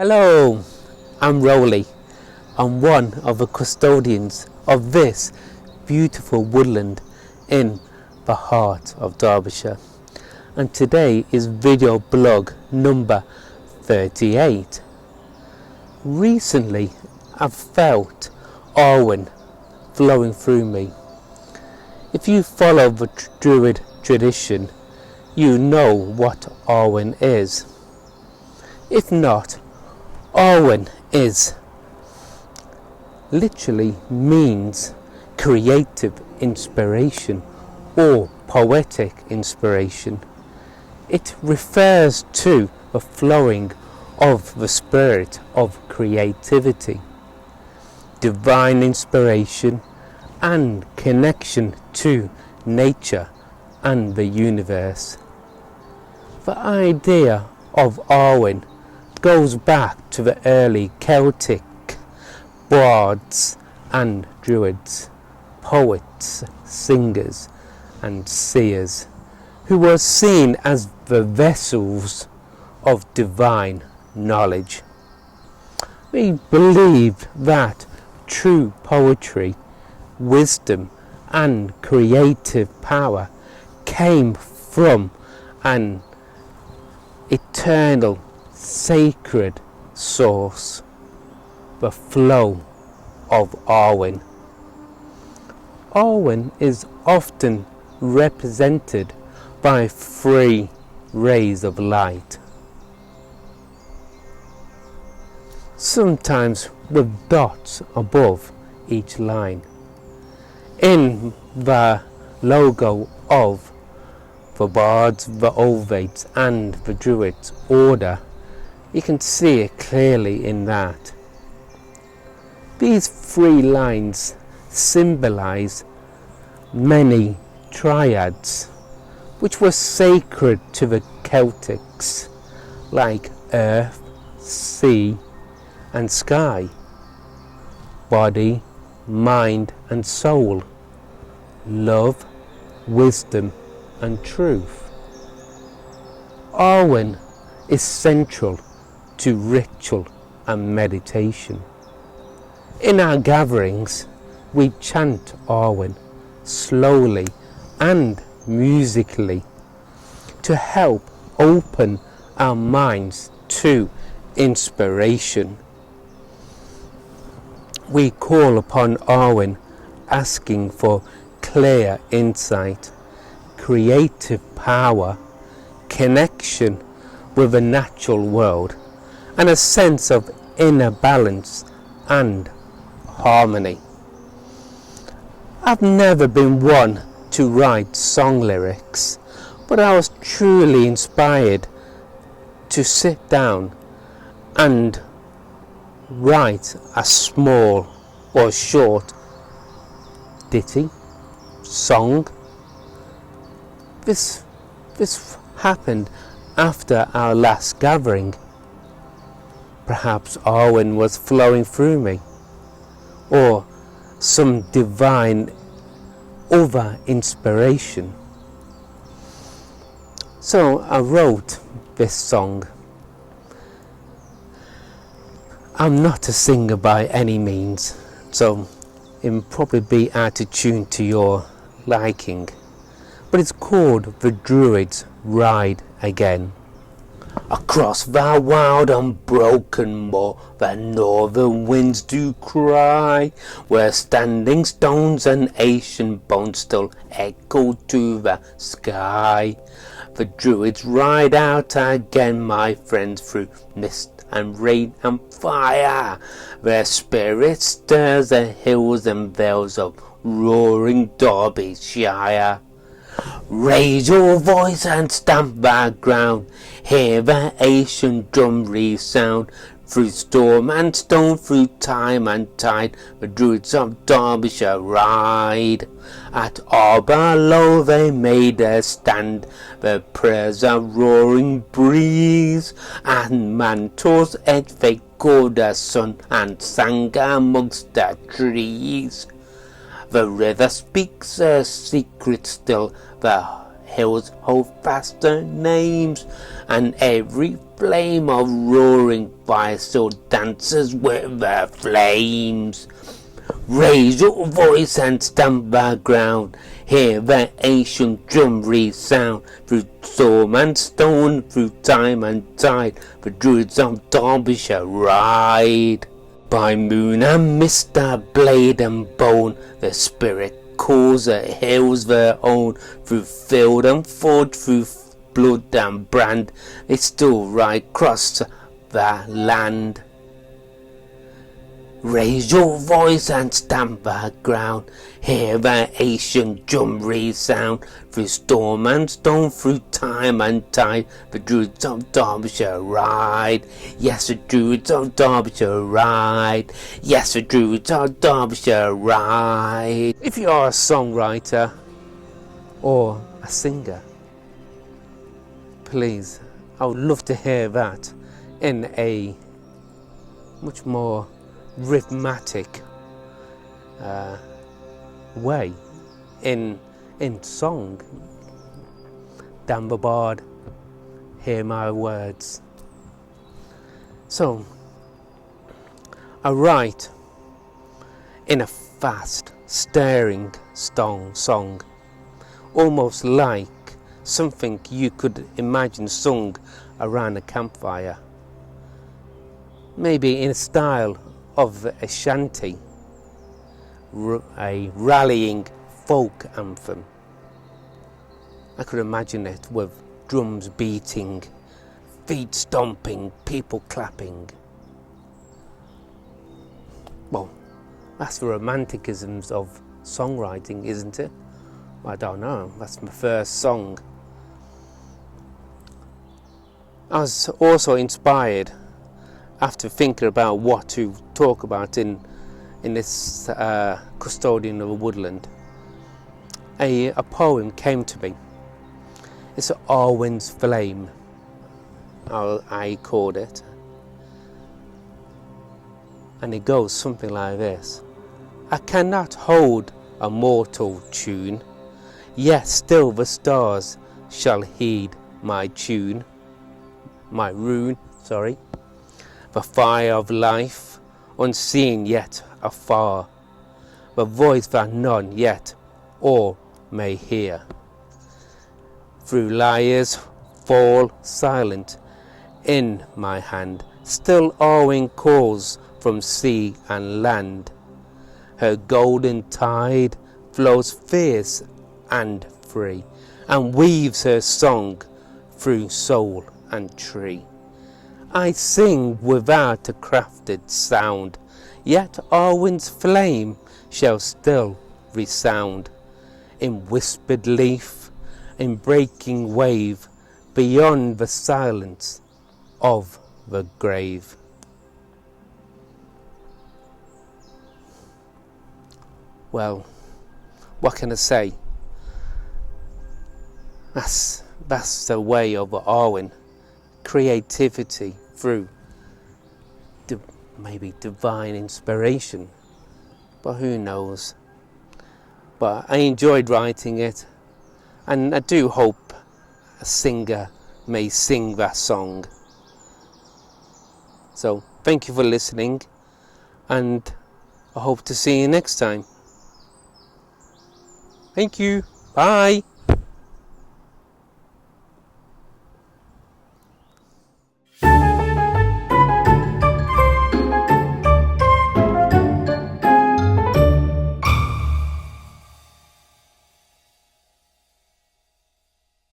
Hello, I'm Roly. I'm one of the custodians of this beautiful woodland in the heart of Derbyshire, and today is video blog number 38. Recently I've felt Awen flowing through me. If you follow the Druid tradition, you know what Awen is. If not, Awen is literally means creative inspiration or poetic inspiration. It refers to the flowing of the spirit of creativity, divine inspiration and connection to nature and the universe. The idea of Awen goes back to the early Celtic bards and Druids, poets, singers and seers, who were seen as the vessels of divine knowledge. We believe that true poetry, wisdom and creative power came from an eternal sacred source, the flow of Awen. Awen is often represented by 3 rays of light, sometimes with dots above each line. In the logo of the bards, the ovates and the Druids order, you can see it clearly in that. These 3 lines symbolize many triads which were sacred to the Celtics, like earth, sea and sky, body, mind and soul, love, wisdom and truth. Awen is central to ritual and meditation. In our gatherings, we chant Awen slowly and musically to help open our minds to inspiration. We call upon Awen asking for clear insight, creative power, connection with the natural world, and a sense of inner balance and harmony. I've never been one to write song lyrics, but I was truly inspired to sit down and write a small or short ditty, song. This happened after our last gathering. Perhaps Awen was flowing through me, or some divine over inspiration. So I wrote this song. I'm not a singer by any means, so it will probably be out of tune to your liking, but it's called The Druids Ride Again. Across the wild unbroken moor, the northern winds do cry, where standing stones and ancient bones still echo to the sky. The Druids ride out again, my friends, through mist and rain and fire. Their spirit stirs the hills and vales of roaring Derbyshire. Raise your voice and stamp the ground, hear the ancient drum resound. Through storm and stone, through time and tide, the Druids of Derbyshire ride. At Arborough they made their stand, their prayers a roaring breeze, and Mantor's edge they called the sun, and sang amongst the trees. The river speaks a secret still, the hills hold fast their names, and every flame of roaring fire still dances with the flames. Raise your voice and stamp the ground. Hear the ancient drum resound. Through storm and stone, through time and tide, the Druids of Derbyshire ride. By moon and mist, blade and bone, the spirit calls the hills their own. Through field and ford, through blood and brand, they still ride across the land. Raise your voice and stamp the ground. Hear the ancient drum resound. Through storm and stone, through time and tide, the Druids of Derbyshire ride. Yes, the Druids of Derbyshire ride. Yes, the Druids of Derbyshire ride. If you are a songwriter or a singer, please, I would love to hear that in a much more rhythmic way in song. Dan the bard, hear my words. So I write in a fast, stirring song, almost like something you could imagine sung around a campfire, maybe in a style of a shanty, a rallying folk anthem. I could imagine it with drums beating, feet stomping, people clapping. Well, that's the romanticisms of songwriting, isn't it? I don't know, that's my first song. I was also inspired after thinking about what to talk about in this Custodian of a Woodland. A poem came to me. It's Awen's Flame, I called it. And it goes something like this. I cannot hold a mortal tune, yet still the stars shall heed my tune. My rune, the fire of life, unseen yet afar, the voice that none yet all may hear. Through lyres fall silent in my hand, still Awen calls from sea and land. Her golden tide flows fierce and free, and weaves her song through soul and tree. I sing without a crafted sound, yet Awen's flame shall still resound. In whispered leaf, in breaking wave, beyond the silence of the grave. Well, what can I say? That's the way of Awen. Creativity through maybe divine inspiration, but who knows. But I enjoyed writing it, and I do hope a singer may sing that song. So thank you for listening, and I hope to see you next time. Thank you. Bye.